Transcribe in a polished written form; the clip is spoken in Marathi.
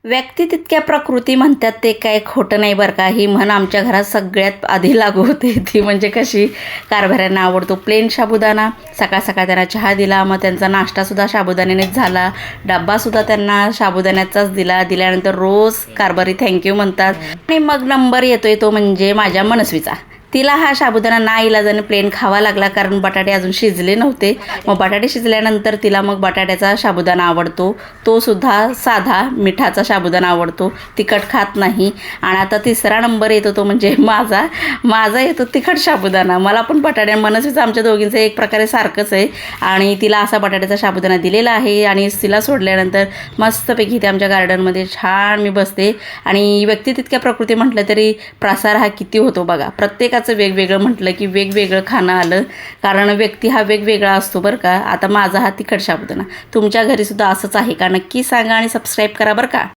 व्यक्ती तितक्या प्रकृती म्हणतात ते काय खोटं नाही बरं का. ही म्हण आमच्या घरात सगळ्यात आधी लागू होते. ती म्हणजे कशी, कारभाऱ्यांना आवडतो प्लेन साबुदाणा. सकाळ सकाळ त्यांना चहा दिला, मग त्यांचा नाश्तासुद्धा साबुदाण्यानेच झाला, डब्बासुद्धा त्यांना साबुदाण्याचाच दिला. दिल्यानंतर रोज कारभारी थँक्यू म्हणतात. आणि मग नंबर येतोय तो म्हणजे माझ्या मनस्वीचा. तिला हा साबुदाणा नाईलाजाने प्लेन खावा लागला, कारण बटाटे अजून शिजले नव्हते. मग बटाटे शिजल्यानंतर तिला मग बटाट्याचा साबुदाणा आवडतो, तो सुद्धा साधा मिठाचा साबुदाणा आवडतो, तिखट खात नाही. आणि आता तिसरा नंबर येतो तो म्हणजे माझा येतो तिखट साबुदाणा. मला पण बटाट्या मनस्वीचं आमच्या दोघींचं एक प्रकारे सारखंच आहे. आणि तिला असा बटाट्याचा साबुदाणा दिलेला आहे. आणि तिला सोडल्यानंतर मस्तपैकी इथे आमच्या गार्डनमध्ये छान मी बसते. आणि व्यक्ती तितक्या प्रकृती म्हटलं तरी प्रसार हा किती होतो बघा. प्रत्येकाचं वेगवेगळं म्हटलं की वेगवेगळं खाणं आलं, कारण व्यक्ती हा वेगवेगळा असतो बरं का. आता माझा हा तिखट साबुदाणा, तुमच्या घरीसुद्धा असंच आहे का नक्की सांगा आणि सबस्क्राईब करा बरं का.